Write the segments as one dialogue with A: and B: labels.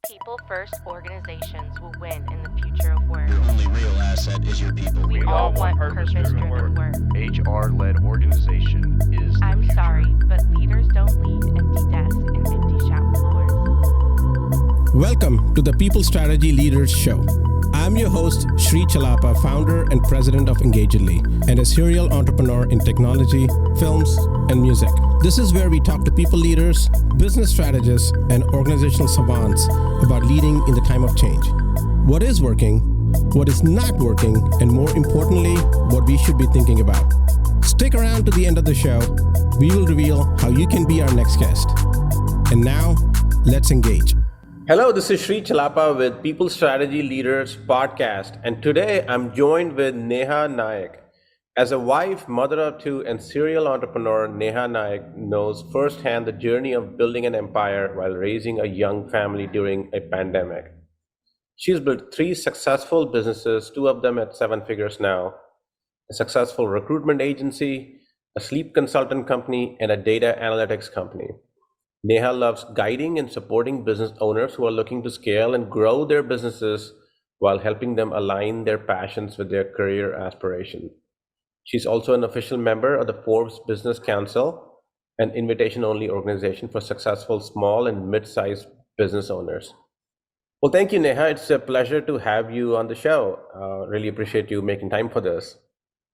A: People first organizations will win in the future of work.
B: Your only real asset is your people.
A: We all want purpose-driven work.
C: HR-led organization is the
A: I'm
C: future.
A: sorry, but leaders don't lead empty desks and empty shop floors.
D: Welcome to the People Strategy Leaders Show. I'm your host, Sri Chellappa, founder and president of Engagedly, and a serial entrepreneur in technology, films, and music. This is where we talk to people leaders, business strategists, and organizational savants about leading in the time of change. What is working, what is not working, and more importantly, what we should be thinking about. Stick around to the end of the show. We will reveal how you can be our next guest. And now, let's engage. Hello, this is Sri Chellappa with People Strategy Leaders Podcast, and today I'm joined with Neha Naik. As a wife, mother of two, and serial entrepreneur, Neha Naik knows firsthand the journey of building an empire while raising a young family during a pandemic. She's built 3 successful businesses, 2 of them at 7 figures now, a successful recruitment agency, a sleep consultant company, and a data analytics company. Neha loves guiding and supporting business owners who are looking to scale and grow their businesses while helping them align their passions with their career aspiration. She's also an official member of the Forbes Business Council, an invitation-only organization for successful small and mid-sized business owners. Well, thank you, Neha. It's a pleasure to have you on the show. Really appreciate you making time for this.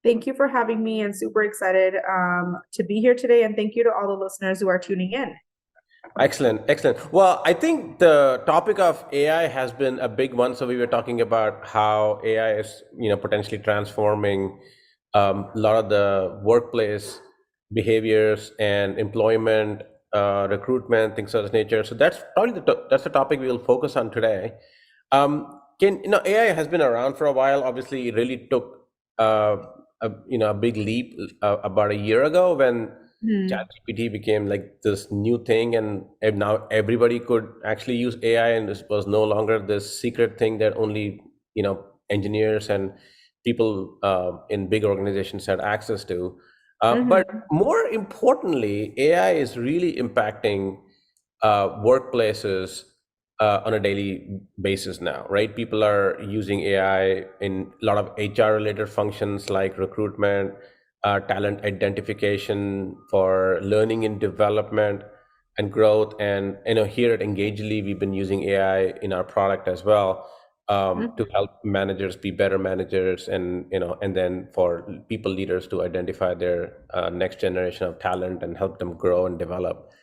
E: Thank you for having me, and super excited to be here today. And thank you to all the listeners who are tuning in.
D: Excellent. Well, I think the topic of AI has been a big one. So we were talking about how AI is, potentially transforming a lot of the workplace behaviors and employment, recruitment, things of this nature. So that's probably that's the topic we will focus on today. AI has been around for a while. Obviously, it really took a big leap about a year ago when ChatGPT became like this new thing, and now everybody could actually use AI, and this was no longer this secret thing that only engineers and people in big organizations had access to. But more importantly, AI is really impacting workplaces on a daily basis now, right? People are using AI in a lot of HR-related functions like recruitment, talent identification, for learning and development and growth. And here at Engagedly, we've been using AI in our product as well, to help managers be better managers, and then for people leaders to identify their next generation of talent and help them grow and develop.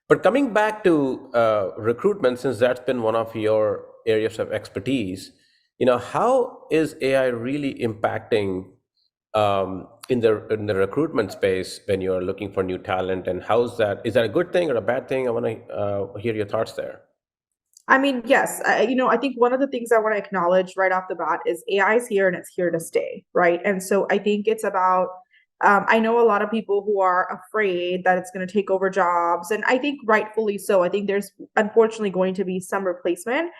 D: But coming back to recruitment, since that's been one of your areas of expertise, how is AI really impacting in the recruitment space when you are looking for new talent, and is that a good thing or a bad thing? I want to hear your thoughts there.
E: I mean, yes, I think one of the things I want to acknowledge right off the bat is AI is here and it's here to stay, right? And so I think it's about, I know a lot of people who are afraid that it's going to take over jobs, and I think rightfully so. I think there's unfortunately going to be some replacement.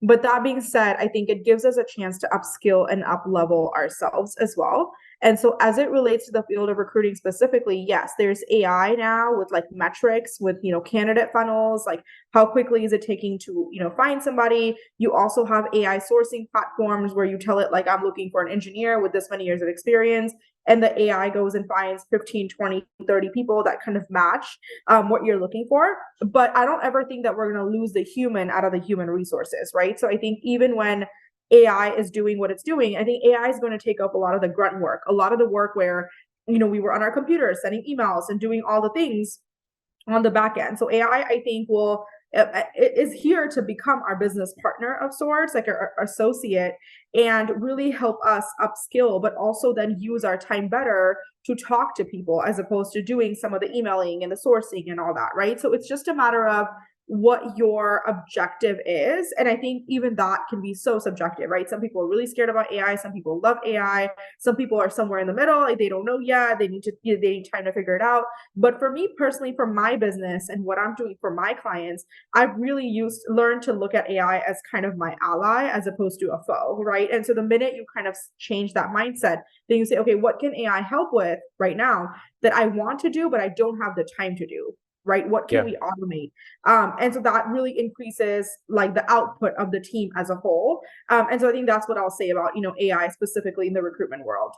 E: But that being said, I think it gives us a chance to upskill and up-level ourselves as well. And so as it relates to the field of recruiting specifically, yes, there's AI now with like metrics, with, candidate funnels, like how quickly is it taking to, find somebody. You also have AI sourcing platforms where you tell it, like, I'm looking for an engineer with this many years of experience. And the AI goes and finds 15, 20, 30 people that kind of match what you're looking for. But I don't ever think that we're going to lose the human out of the human resources, right? So I think even when AI is doing what it's doing, I think AI is going to take up a lot of the grunt work, a lot of the work where, we were on our computers sending emails and doing all the things on the back end. So AI, I think, is here to become our business partner of sorts, like our associate, and really help us upskill, but also then use our time better to talk to people as opposed to doing some of the emailing and the sourcing and all that, right? So it's just a matter of what your objective is. And I think even that can be so subjective, right? Some people are really scared about AI. Some people love AI. Some people are somewhere in the middle. Like, they don't know yet. They need time to figure it out. But for me personally, for my business and what I'm doing for my clients, I've really learned to look at AI as kind of my ally as opposed to a foe, right? And so the minute you kind of change that mindset, then you say, okay, what can AI help with right now that I want to do, but I don't have the time to do? right? What can
D: Yeah.
E: we automate? And so that really increases like the output of the team as a whole. And so I think that's what I'll say about, AI specifically in the recruitment world.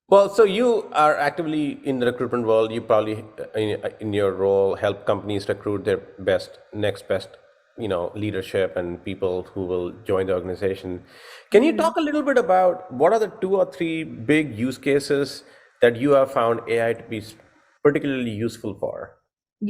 D: Well, so you are actively in the recruitment world. You probably, in your role, help companies recruit their next best, leadership and people who will join the organization. Can you
E: Mhm.
D: talk a little bit about what are the 2 or 3 big use cases that you have found AI to be particularly useful for?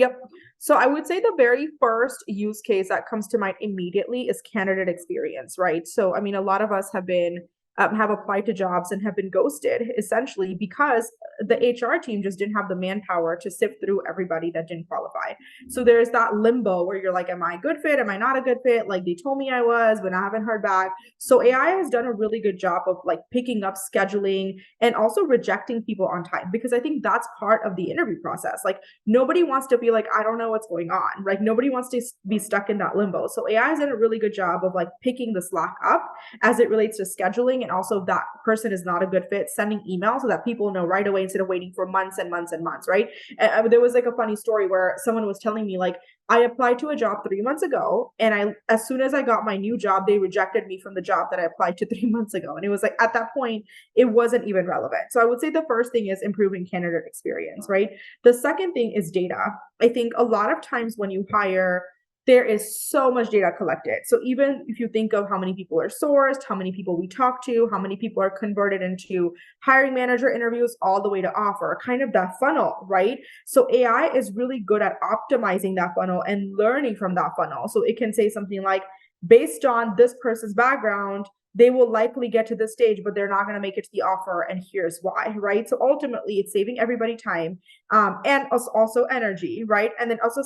E: Yep. So I would say the very first use case that comes to mind immediately is candidate experience, right? So, I mean, a lot of us have applied to jobs and have been ghosted essentially because the HR team just didn't have the manpower to sift through everybody that didn't qualify. So there's that limbo where you're like, am I a good fit? Am I not a good fit? Like they told me I was, but I haven't heard back. So AI has done a really good job of like picking up scheduling and also rejecting people on time because I think that's part of the interview process. Like nobody wants to be like, I don't know what's going on. Like nobody wants to be stuck in that limbo. So AI has done a really good job of like picking the slack up as it relates to scheduling. And also if that person is not a good fit, sending emails so that people know right away instead of waiting for months and months and months, right? And there was like a funny story where someone was telling me like, I applied to a job 3 months ago, and as soon as I got my new job, they rejected me from the job that I applied to 3 months ago. And it was like at that point, it wasn't even relevant. So I would say the first thing is improving candidate experience, right? The second thing is data. I think a lot of times when you hire, there is so much data collected. So even if you think of how many people are sourced, how many people we talk to, how many people are converted into hiring manager interviews, all the way to offer, kind of that funnel, right? So AI is really good at optimizing that funnel and learning from that funnel. So it can say something like, based on this person's background, they will likely get to this stage, but they're not going to make it to the offer. And here's why, right? So ultimately, it's saving everybody time and also energy, right? And then also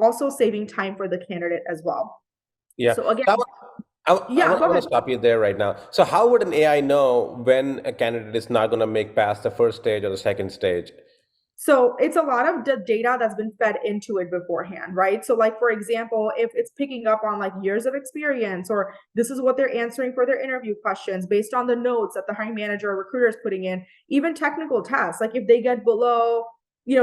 E: also saving time for the candidate as well.
D: Yeah.
E: So again,
D: I
E: yeah, go
D: want to
E: ahead.
D: stop you there right now. So, how would an AI know when a candidate is not going to make past the first stage or the second stage?
E: So it's a lot of the data that's been fed into it beforehand, right? So like, for example, if it's picking up on like years of experience, or this is what they're answering for their interview questions based on the notes that the hiring manager or recruiter is putting in, even technical tests, like if they get below,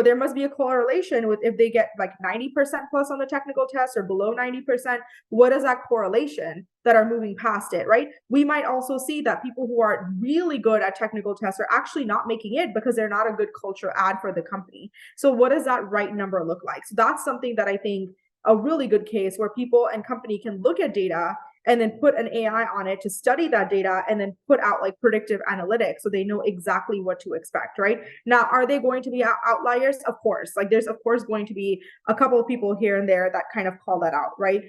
E: there must be a correlation with if they get like 90% plus on the technical test or below 90%, what is that correlation that are moving past it, right? We might also see that people who are really good at technical tests are actually not making it because they're not a good culture add for the company. So what does that right number look like? So that's something that I think a really good case where people and company can look at data and then put an AI on it to study that data and then put out like predictive analytics so they know exactly what to expect, right? Now, are they going to be outliers? Of course. Like there's of course going to be a couple of people here and there that kind of call that out, right?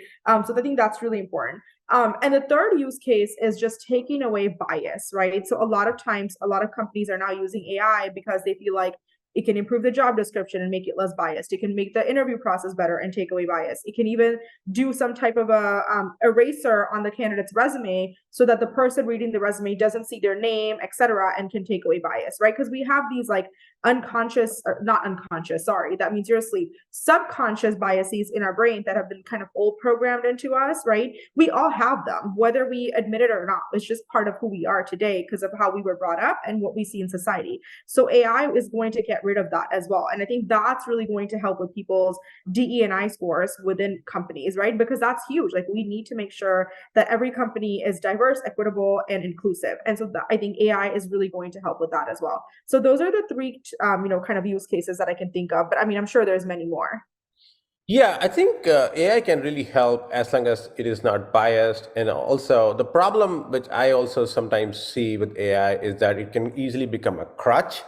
E: So I think that's really important. And the third use case is just taking away bias, right? So a lot of times, a lot of companies are now using AI because they feel like it can improve the job description and make it less biased. It can make the interview process better and take away bias. It can even do some type of a eraser on the candidate's resume so that the person reading the resume doesn't see their name, etc., and can take away bias, right? Because we have these like unconscious, or not unconscious, sorry, that means you're asleep, subconscious biases in our brain that have been kind of old programmed into us, right? We all have them, whether we admit it or not. It's just part of who we are today because of how we were brought up and what we see in society. So AI is going to get rid of that as well. And I think that's really going to help with people's DE&I scores within companies, right? Because that's huge. Like we need to make sure that every company is diverse, equitable, and inclusive. And so I think AI is really going to help with that as well. So those are the three, kind of use cases that I can think of. But I mean, I'm sure there's many more.
D: Yeah, I think AI can really help as long as it is not biased. And also, the problem which I also sometimes see with AI is that it can easily become a crutch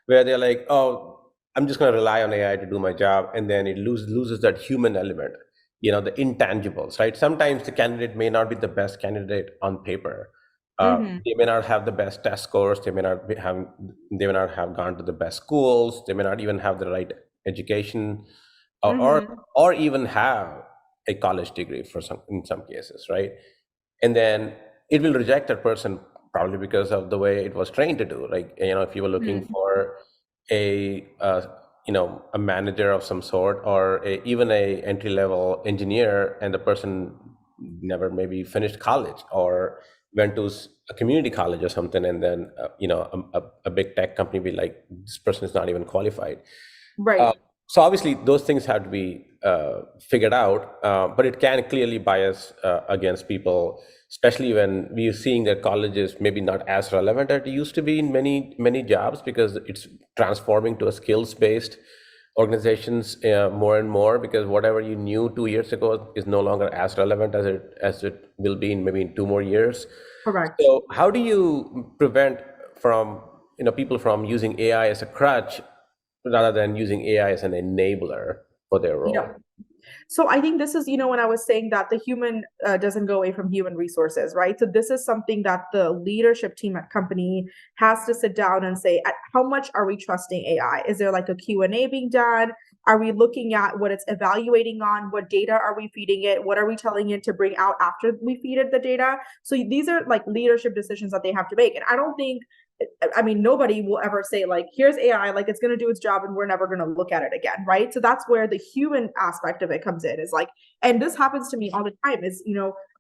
D: where they're like, oh, I'm just going to rely on AI to do my job. And then it loses that human element, the intangibles, right? Sometimes the candidate may not be the best candidate on paper. They may not have the best test scores. They may not have gone to the best schools. They may not even have the right education or, or
E: Mm-hmm.
D: or even have a college degree in some cases, right? And then it will reject that person probably because of the way it was trained to do. Like, if you were looking for a a manager of some sort, or even a entry level engineer, and the person never maybe finished college or went to a community college or something, and then a big tech company be like, this person is not even qualified.
E: Right.
D: So obviously those things have to be figured out, but it can clearly bias against people, especially when we're seeing that college is maybe not as relevant as it used to be in many jobs, because it's transforming to a skills based organizations more and more, because whatever you knew 2 years ago is no longer as relevant as it will be in maybe in 2 more years.
E: Correct.
D: So how do you prevent from people from using AI as a crutch rather than using AI as an enabler for their role?
E: Yeah. So I think this is, when I was saying that the human doesn't go away from human resources, right? So this is something that the leadership team at company has to sit down and say, how much are we trusting AI? Is there like a Q&A being done? Are we looking at what it's evaluating on? What data are we feeding it? What are we telling it to bring out after we feed it the data? So these are like leadership decisions that they have to make. And I don't think, nobody will ever say like, here's AI, like it's going to do its job and we're never going to look at it again. Right. So that's where the human aspect of it comes in, is like, and this happens to me all the time is,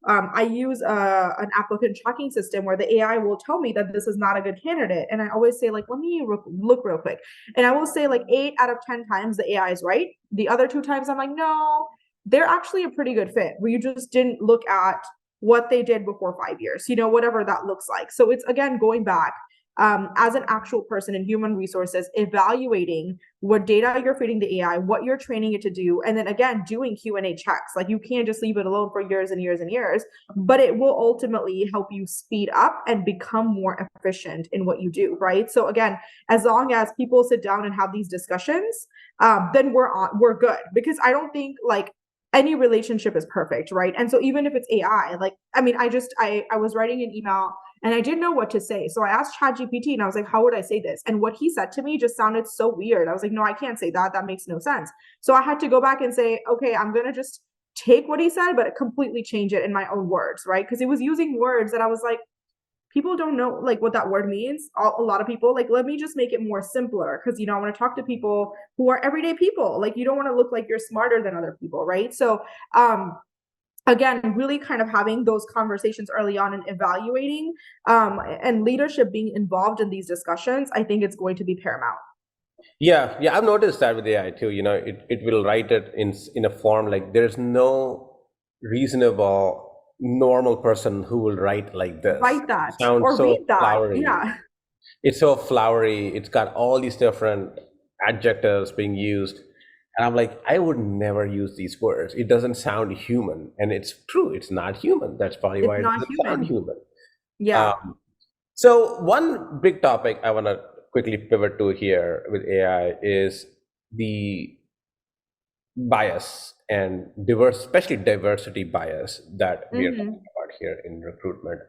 E: I use an applicant tracking system where the AI will tell me that this is not a good candidate. And I always say like, let me look real quick. And I will say like 8 out of 10 times the AI is right. The other 2 times I'm like, no, they're actually a pretty good fit, where you just didn't look at what they did before 5 years, whatever that looks like. So it's, again, going back, as an actual person in human resources, evaluating what data you're feeding the AI, what you're training it to do, and then again, doing Q&A checks. Like you can't just leave it alone for years and years and years, but it will ultimately help you speed up and become more efficient in what you do, right? So again, as long as people sit down and have these discussions, then we're good, because I don't think like any relationship is perfect, right? And so even if it's AI, like, I was writing an email and I didn't know what to say. So I asked ChatGPT and I was like, how would I say this? And what he said to me just sounded so weird. I was like, no, I can't say that. That makes no sense. So I had to go back and say, okay, I'm going to just take what he said, but completely change it in my own words, right? Because it was using words that I was like, people don't know like what that word means. A lot of people like, let me just make it more simpler, because I want to talk to people who are everyday people. Like you don't want to look like you're smarter than other people, right? So again, really kind of having those conversations early on and evaluating, and leadership being involved in these discussions, I think it's going to be paramount.
D: Yeah, I've noticed that with AI too. It will write it in a form like there's no reasonable normal person who will write like this.
E: Write that
D: It sounds
E: or
D: so
E: read that.
D: flowery.
E: Yeah.
D: It's so flowery. It's got all these different adjectives being used. And I'm like, I would never use these words. It doesn't sound human. And it's true, it's not human. That's probably why
E: It's
D: it
E: not
D: doesn't
E: human.
D: sound human.
E: Yeah.
D: So one big topic I want to quickly pivot to here with AI is the bias and especially diversity bias that we are talking about here in recruitment.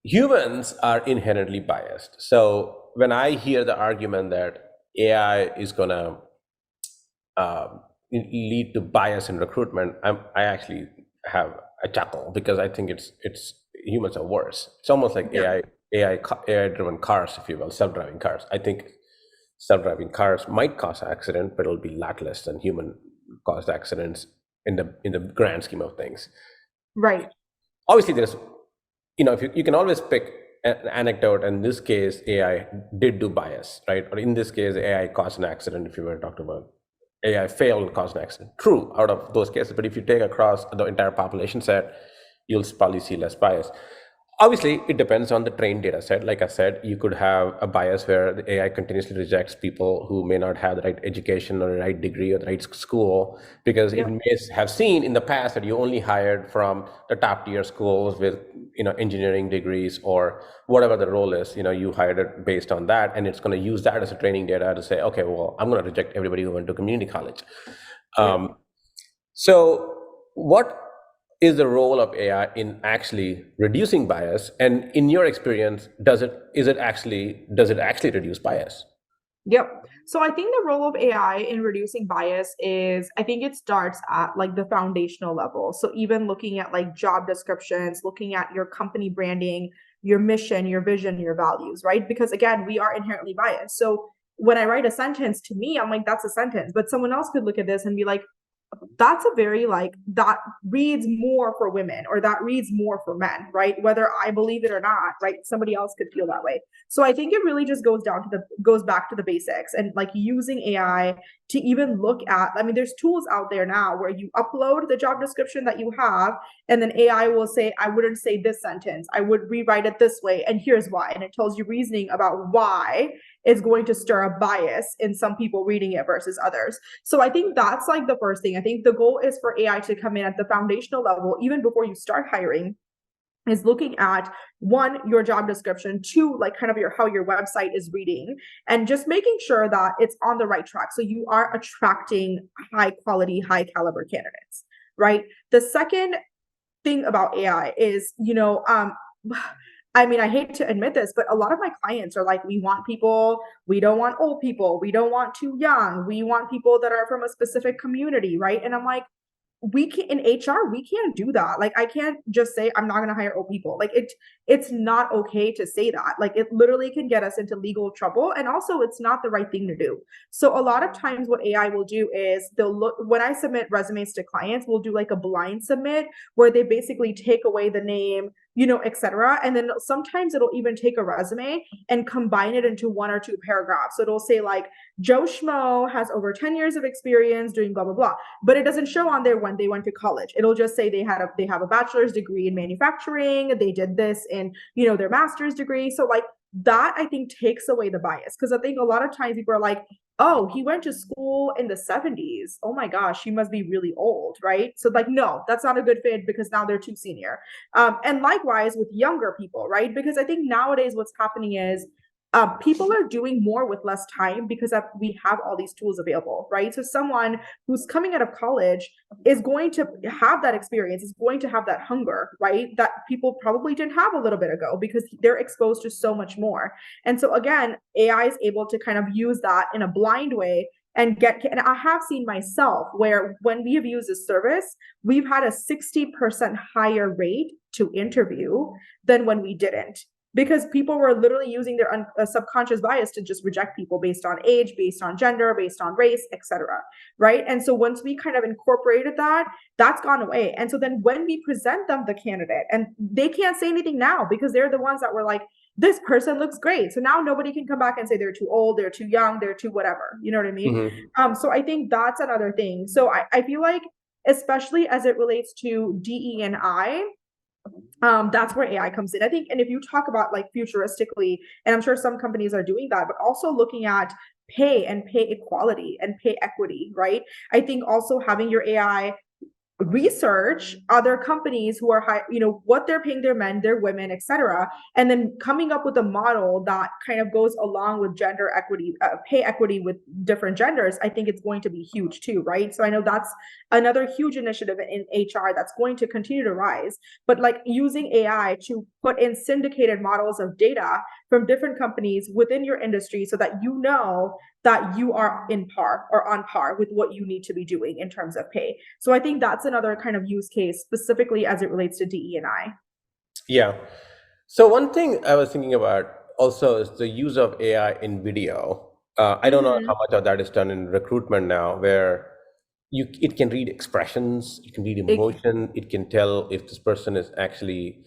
D: Humans are inherently biased. So when I hear the argument that AI is going to lead to bias in recruitment, I actually have a chuckle, because I think it's humans are worse. It's almost like AI driven cars, if you will, self-driving cars. I think self-driving cars might cause accident, but it'll be a lot less than human caused accidents in the grand scheme of things.
E: Right.
D: Obviously, there's if you can always pick an anecdote. In this case, AI did do bias, right? Or in this case, AI caused an accident. If you were talking about AI failed and caused an accident, true, out of those cases. But if you take across the entire population set, you'll probably see less bias. Obviously, it depends on the trained data set. Like I said, you could have a bias where the AI continuously rejects people who may not have the right education or the right degree or the right school, because it may have seen in the past that you only hired from the top tier schools with engineering degrees or whatever the role is. You hired it based on that, and it's going to use that as a training data to say, okay, well, I'm going to reject everybody who went to community college. So what is the role of AI in actually reducing bias? And in your experience, does it actually reduce bias?
E: Yep. So I think the role of AI in reducing bias is, I think it starts at like the foundational level. So even looking at like job descriptions, looking at your company branding, your mission, your vision, your values, right? Because again, we are inherently biased. So when I write a sentence, to me, I'm like, that's a sentence. But someone else could look at this and be like, that's a very like that reads more for women or that reads more for men, right? Whether I believe it or not, right? Somebody else could feel that way. So I think it really just goes back to the basics and like using AI to even look at, I mean, there's tools out there now where you upload the job description that you have, and then AI will say, I wouldn't say this sentence, I would rewrite it this way, and here's why. And it tells you reasoning about why is going to stir a bias in some people reading it versus others. So I think that's like the first thing. I think the goal is for AI to come in at the foundational level, even before you start hiring, is looking at one, your job description, two, like kind of how your website is reading, and just making sure that it's on the right track. So you are attracting high quality, high caliber candidates, right? The second thing about AI is, I mean, I hate to admit this, but a lot of my clients are like, we want people, we don't want old people, we don't want too young, we want people that are from a specific community, right? And I'm like, we can in HR, we can't do that. Like, I can't just say I'm not going to hire old people. Like it's not okay to say that. Like, it literally can get us into legal trouble, and also it's not the right thing to do. So a lot of times what AI will do is they'll look, when I submit resumes to clients, we'll do like a blind submit where they basically take away the name, etc. And then sometimes it'll even take a resume and combine it into one or two paragraphs. So it'll say like, Joe Schmo has over 10 years of experience doing blah, blah, blah. But it doesn't show on there when they went to college. It'll just say they have a bachelor's degree in manufacturing. They did this in, their master's degree. So like that, I think, takes away the bias. Because I think a lot of times people are like, oh, he went to school in the 70s. Oh my gosh, he must be really old, right? So like, no, that's not a good fit because now they're too senior. And likewise with younger people, right? Because I think nowadays what's happening is people are doing more with less time because we have all these tools available, right? So someone who's coming out of college is going to have that experience, is going to have that hunger, right? That people probably didn't have a little bit ago because they're exposed to so much more. And so again, AI is able to kind of use that in a blind way and I have seen myself where when we have used this service, we've had a 60% higher rate to interview than when we didn't, because people were literally using their subconscious bias to just reject people based on age, based on gender, based on race, etc. Right? And so once we kind of incorporated that, that's gone away. And so then when we present them the candidate, and they can't say anything now because they're the ones that were like, this person looks great. So now nobody can come back and say they're too old, they're too young, they're too whatever. You know what I mean? Mm-hmm. So I think that's another thing. So I feel like, especially as it relates to DE&I, that's where AI comes in, I think. And if you talk about like futuristically, and I'm sure some companies are doing that, but also looking at pay and pay equality and pay equity, right? I think also having your AI research other companies who are high, what they're paying their men, their women, etc., and then coming up with a model that kind of goes along with gender equity, pay equity with different genders. I think it's going to be huge too, right? So I know that's another huge initiative in HR that's going to continue to rise. But like using AI to put in syndicated models of data from different companies within your industry so that that you are in par or on par with what you need to be doing in terms of pay. So I think that's another kind of use case specifically as it relates to DE&I.
D: Yeah. So one thing I was thinking about also is the use of AI in video. I don't know how much of that is done in recruitment now, where it can read expressions, it can read emotion, it can tell if this person is actually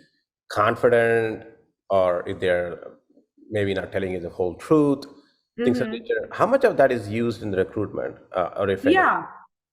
D: confident or if they're maybe not telling you the whole truth. Things of nature. How much of that is used in the recruitment, or if any?
E: Yeah,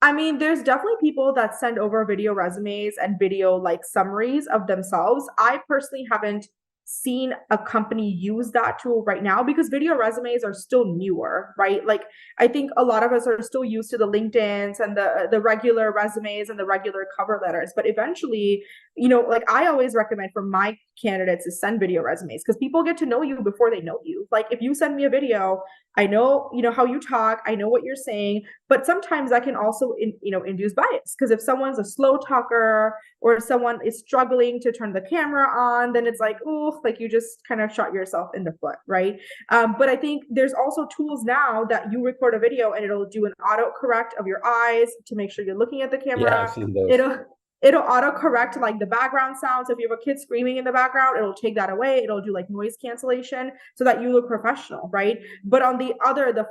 E: I mean, there's definitely people that send over video resumes and video like summaries of themselves. I personally haven't seen a company use that tool right now because video resumes are still newer, right? Like, I think a lot of us are still used to the LinkedIns and the regular resumes and the regular cover letters. But eventually, like I always recommend for my candidates is send video resumes because people get to know you before they know you. Like if you send me a video, I know, how you talk, I know what you're saying, but sometimes that can also, induce bias. Because if someone's a slow talker or if someone is struggling to turn the camera on, then it's like, oh, like you just kind of shot yourself in the foot, right? But I think there's also tools now that you record a video and it'll do an autocorrect of your eyes to make sure you're looking at the camera.
D: Yeah, I've seen those.
E: It'll autocorrect like the background sounds. If you have a kid screaming in the background, it'll take that away. It'll do like noise cancellation so that you look professional, right? But on the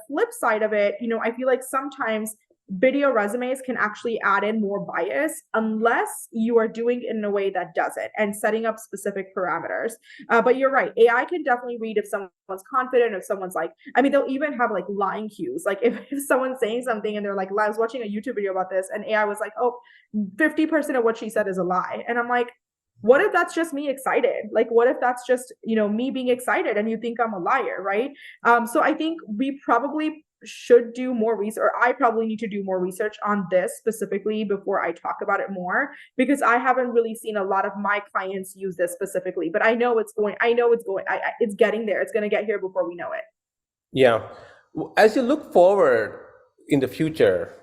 E: flip side of it, I feel like sometimes video resumes can actually add in more bias unless you are doing it in a way that doesn't and setting up specific parameters. But you're right, AI can definitely read if someone's confident, if someone's like, I mean, they'll even have like lying cues. Like if someone's saying something and they're like, I was watching a YouTube video about this and AI was like, oh, 50% of what she said is a lie. And I'm like, what if that's just me excited? Like, what if that's just, me being excited and you think I'm a liar, right? So I think we probably should do more research, or I probably need to do more research on this specifically before I talk about it more, because I haven't really seen a lot of my clients use this specifically, but I know it's going, it's getting there. It's going to get here before we know it.
D: Yeah. As you look forward in the future,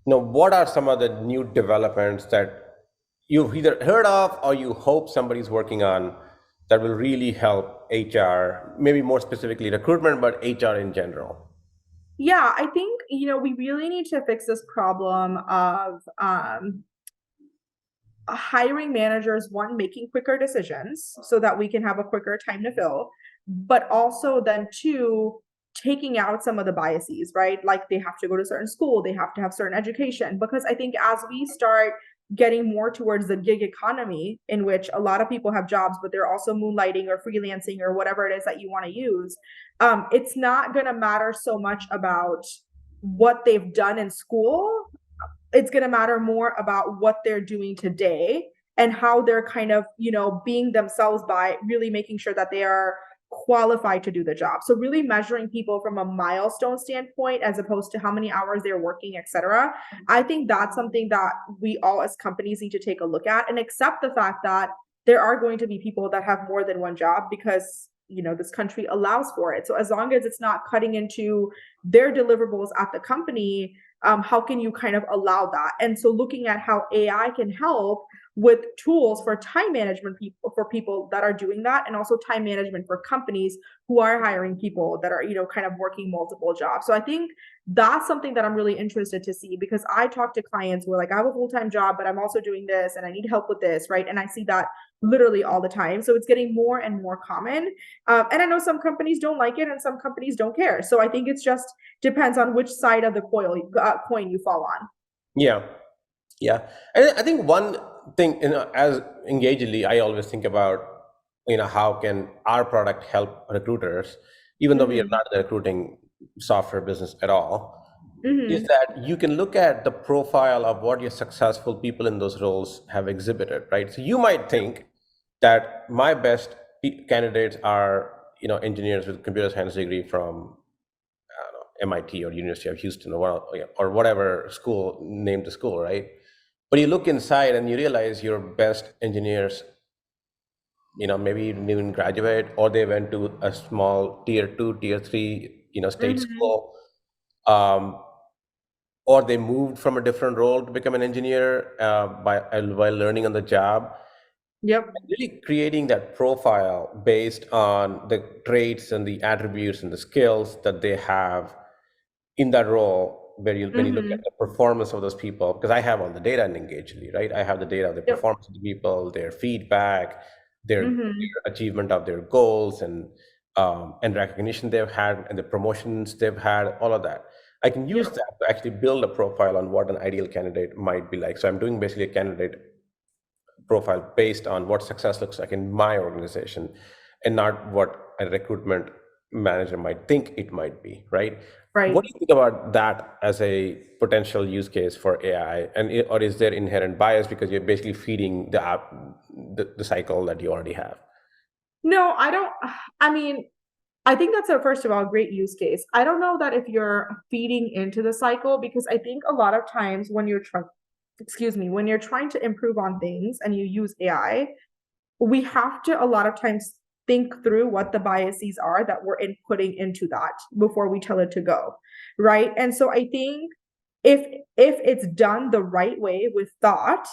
D: what are some of the new developments that you've either heard of or you hope somebody's working on that will really help HR, maybe more specifically recruitment, but HR in general?
E: Yeah, I think, we really need to fix this problem of hiring managers, one, making quicker decisions so that we can have a quicker time to fill, but also then two, taking out some of the biases, right? Like they have to go to certain school, they have to have certain education, because I think as we start getting more towards the gig economy in which a lot of people have jobs, but they're also moonlighting or freelancing or whatever it is that you want to use, it's not going to matter so much about what they've done in school. It's going to matter more about what they're doing today and how they're kind of, being themselves by really making sure that they are qualified to do the job. So really measuring people from a milestone standpoint as opposed to how many hours they're working, etc. I think that's something that we all as companies need to take a look at and accept the fact that there are going to be people that have more than one job because this country allows for it. So as long as it's not cutting into their deliverables at the company, how can you kind of allow that? And so looking at how AI can help with tools for time management for people that are doing that, and also time management for companies who are hiring people that are, kind of working multiple jobs. So I think that's something that I'm really interested to see, because I talk to clients who are like, I have a full-time job, but I'm also doing this and I need help with this, right? And I see that literally all the time. So it's getting more and more common. And I know some companies don't like it and some companies don't care. So I think it's just depends on which side of the coin you fall on.
D: Yeah. And I think one thing, as engagedly, I always think about, how can our product help recruiters, even though we are not in the recruiting software business at all, is that you can look at the profile of what your successful people in those roles have exhibited, right? So you might think that my best candidates are, engineers with computer science degree from MIT or University of Houston or whatever school, name the school, right? But you look inside and you realize your best engineers, maybe didn't even graduate, or they went to a small tier 2, tier 3, state school, or they moved from a different role to become an engineer while learning on the job.
E: Yep.
D: Really creating that profile based on the traits and the attributes and the skills that they have in that role, when you look at the performance of those people, because I have all the data in Engagely, right? I have the data of the performance of the people, their feedback, their achievement of their goals, and recognition they've had, and the promotions they've had, all of that. I can use that to actually build a profile on what an ideal candidate might be like. So I'm doing basically a candidate profile based on what success looks like in my organization, and not what a recruitment manager might think it might be, right?
E: Right.
D: What do you think about that as a potential use case for AI, or is there inherent bias because you're basically feeding the cycle that you already have?
E: No, I don't. I mean, I think that's first of all, great use case. I don't know that if you're feeding into the cycle, because I think a lot of times when you're when you're trying to improve on things and you use AI, we have to a lot of times think through what the biases are that we're inputting into that before we tell it to go, right? And so I think if it's done the right way with thought,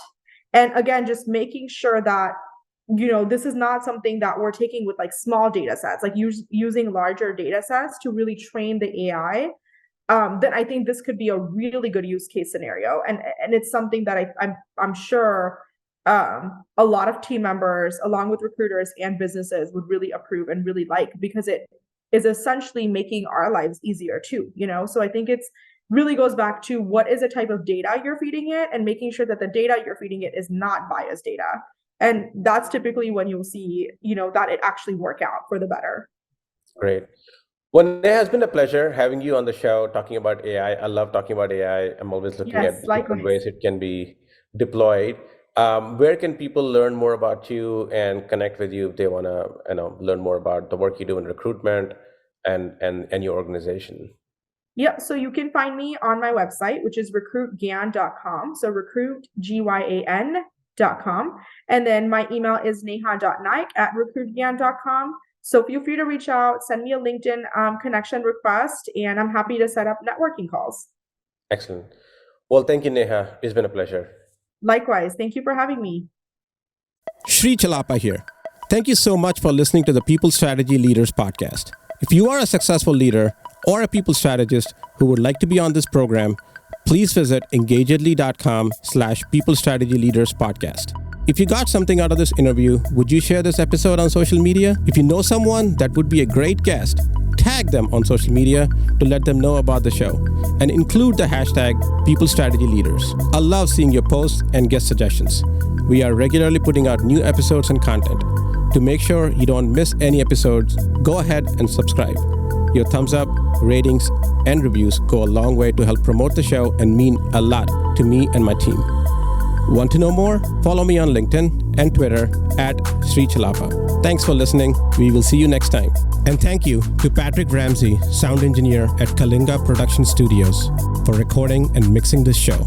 E: and again, just making sure that this is not something that we're taking with like small data sets, like using larger data sets to really train the AI, then I think this could be a really good use case scenario. And it's something that I'm sure a lot of team members, along with recruiters and businesses, would really approve and really like, because it is essentially making our lives easier too, So I think really goes back to what is the type of data you're feeding it and making sure that the data you're feeding it is not biased data. And that's typically when you'll see, that it actually work out for the better.
D: Great. Well, it has been a pleasure having you on the show talking about AI. I love talking about AI. I'm always looking at different ways it can be deployed. Where can people learn more about you and connect with you if they want to learn more about the work you do in recruitment and your organization?
E: Yeah, so you can find me on my website, which is recruitgyan.com. So recruitgyan.com. And then my email is neha.naik@recruitgyan.com. So feel free to reach out, send me a LinkedIn connection request, and I'm happy to set up networking calls.
D: Excellent. Well, thank you, Neha. It's been a pleasure.
E: Likewise. Thank you for having me.
F: Shri Chellappa here. Thank you so much for listening to the People Strategy Leaders podcast. If you are a successful leader or a people strategist who would like to be on this program, please visit engagedly.com/People Strategy Leaders podcast. If you got something out of this interview, would you share this episode on social media? If you know someone that would be a great guest, tag them on social media to let them know about the show and include the hashtag People Strategy Leaders. I love seeing your posts and guest suggestions. We are regularly putting out new episodes and content. To make sure you don't miss any episodes, go ahead and subscribe. Your thumbs up, ratings, and reviews go a long way to help promote the show and mean a lot to me and my team. Want to know more? Follow me on LinkedIn and Twitter @Sri Chellappa. Thanks for listening. We will see you next time. And thank you to Patrick Ramsey, sound engineer at Kalinga Production Studios, for recording and mixing this show.